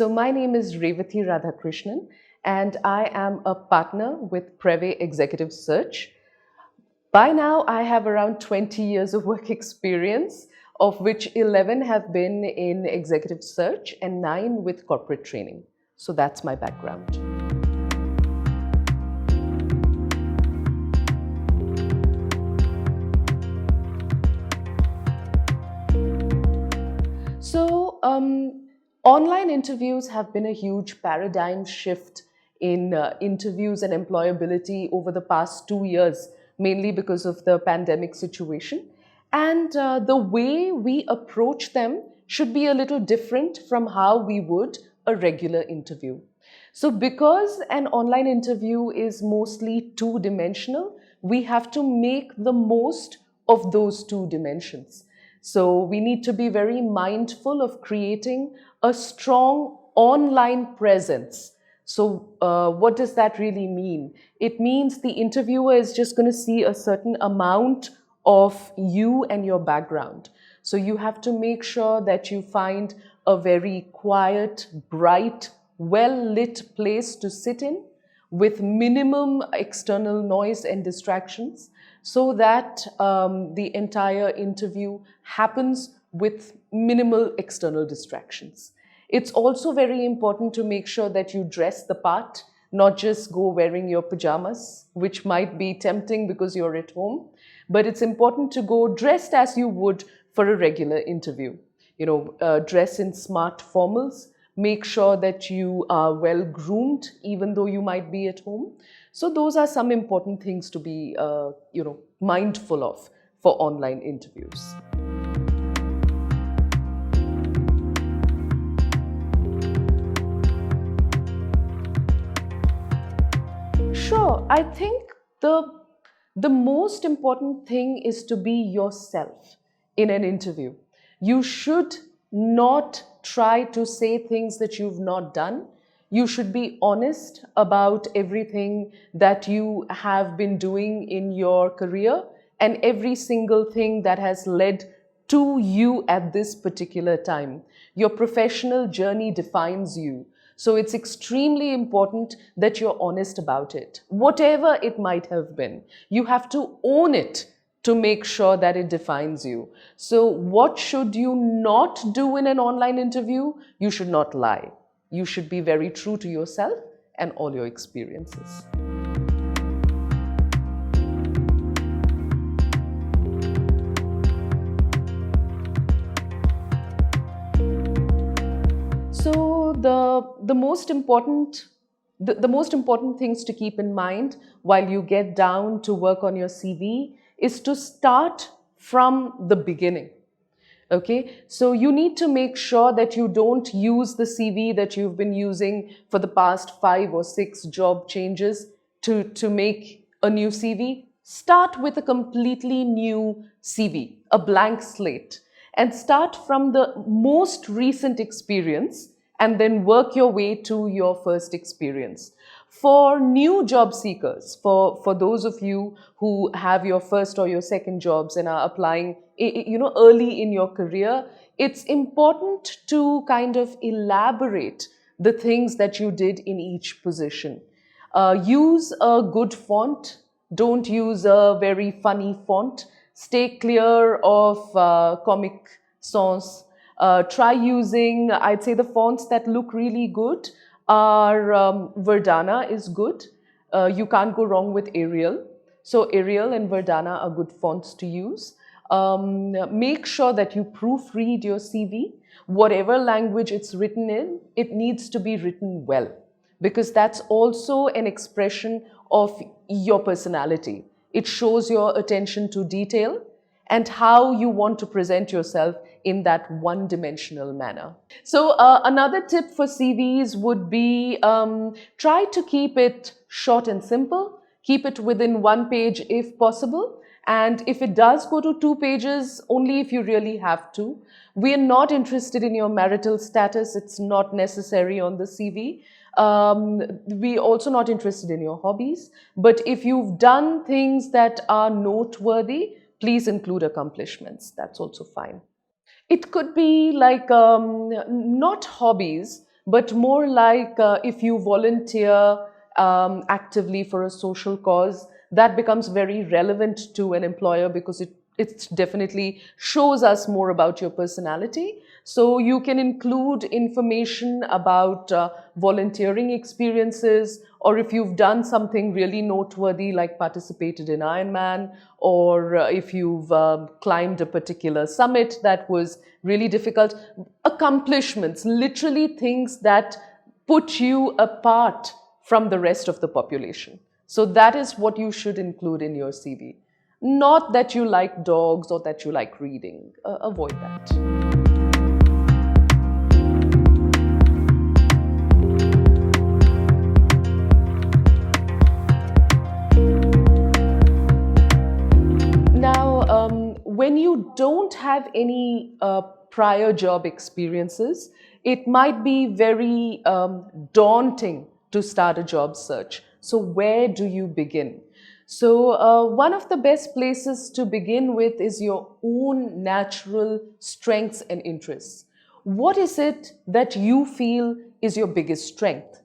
So my name is Revathy Radhakrishnan and I am a partner with Prevé Executive Search. By now I have around 20 years of work experience, of which 11 have been in executive search and 9 with corporate training. So that's my background. So online interviews have been a huge paradigm shift in interviews and employability over the past 2 years, mainly because of the pandemic situation. And the way we approach them should be a little different from how we would a regular interview. So because an online interview is mostly two-dimensional, we have to make the most of those two dimensions. So we need to be very mindful of creating a strong online presence. So what does that really mean? It means the interviewer is just going to see a certain amount of you and your background. So you have to make sure that you find a very quiet, bright, well-lit place to sit in with minimum external noise and distractions, so that the entire interview happens with minimal external distractions. It's also very important to make sure that you dress the part, not just go wearing your pajamas, which might be tempting because you're at home, but it's important to go dressed as you would for a regular interview. You know, dress in smart formals, make sure that you are well groomed even though you might be at home. So those are some important things to be mindful of for online interviews. Sure, I think the most important thing is to be yourself in an interview. You should not try to say things that you've not done. You should be honest about everything that you have been doing in your career and every single thing that has led to you at this particular time. Your professional journey defines you. So it's extremely important that you're honest about it. Whatever it might have been, you have to own it to make sure that it defines you. So what should you not do in an online interview? You should not lie. You should be very true to yourself and all your experiences. So the most important things to keep in mind while you get down to work on your CV is to start from the beginning. Okay, so you need to make sure that you don't use the CV that you've been using for the past 5 or 6 job changes to make a new CV. Start with a completely new CV, a blank slate, and start from the most recent experience and then work your way to your first experience. For new job seekers, for those of you who have your first or your second jobs and are applying early in your career, it's important to kind of elaborate the things that you did in each position. Use a good font. Don't use a very funny font. Stay clear of Comic Sans. Try using, I'd say, the fonts that look really good are Verdana is good. You can't go wrong with Arial. So Arial and Verdana are good fonts to use. Make sure that you proofread your CV. Whatever language it's written in, it needs to be written well, because that's also an expression of your personality. It shows your attention to detail and how you want to present yourself in that one-dimensional manner. So another tip for CVs would be try to keep it short and simple. Keep it within 1 page if possible. And if it does go to 2 pages, only if you really have to. We are not interested in your marital status. It's not necessary on the CV. We're also not interested in your hobbies. But if you've done things that are noteworthy, please include accomplishments. That's also fine. It could be like not hobbies, but more like if you volunteer actively for a social cause, that becomes very relevant to an employer because it definitely shows us more about your personality. So you can include information about volunteering experiences, or if you've done something really noteworthy like participated in Ironman, or if you've climbed a particular summit that was really difficult. Accomplishments, literally things that put you apart from the rest of the population. So that is what you should include in your CV. Not that you like dogs or that you like reading. Avoid that. Now, when you don't have any prior job experiences, it might be very daunting to start a job search. So where do you begin? So one of the best places to begin with is your own natural strengths and interests. What is it that you feel is your biggest strength?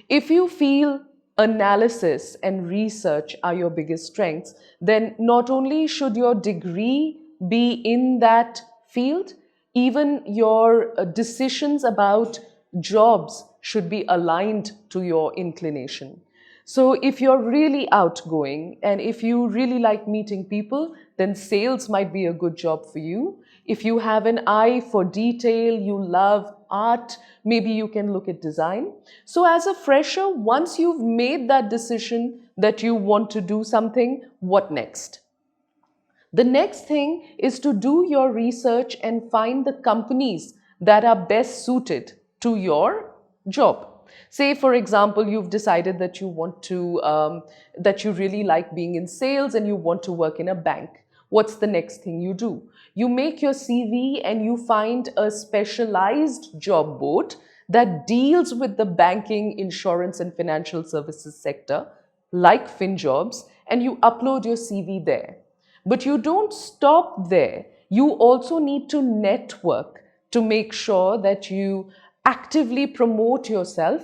If you feel analysis and research are your biggest strengths, then not only should your degree be in that field, even your decisions about jobs should be aligned to your inclination. So if you're really outgoing and if you really like meeting people, then sales might be a good job for you. If you have an eye for detail, you love art, maybe you can look at design. So as a fresher, once you've made that decision that you want to do something, what next? The next thing is to do your research and find the companies that are best suited to your job. Say, for example, you've decided that you want to, that you really like being in sales and you want to work in a bank. What's the next thing you do? You make your CV and you find a specialized job board that deals with the banking, insurance, and financial services sector, like Finjobs, and you upload your CV there. But you don't stop there. You also need to network to make sure that you actively promote yourself.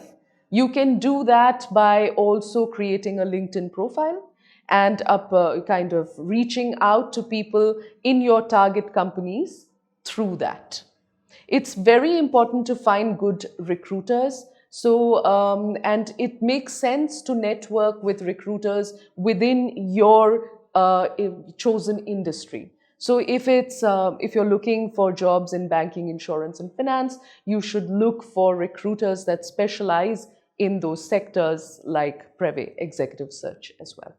You can do that by also creating a LinkedIn profile and kind of reaching out to people in your target companies through that. It's very important to find good recruiters. So, and it makes sense to network with recruiters within your chosen industry. So if you're looking for jobs in banking, insurance, and finance, you should look for recruiters that specialize in those sectors like Prevé Executive Search as well.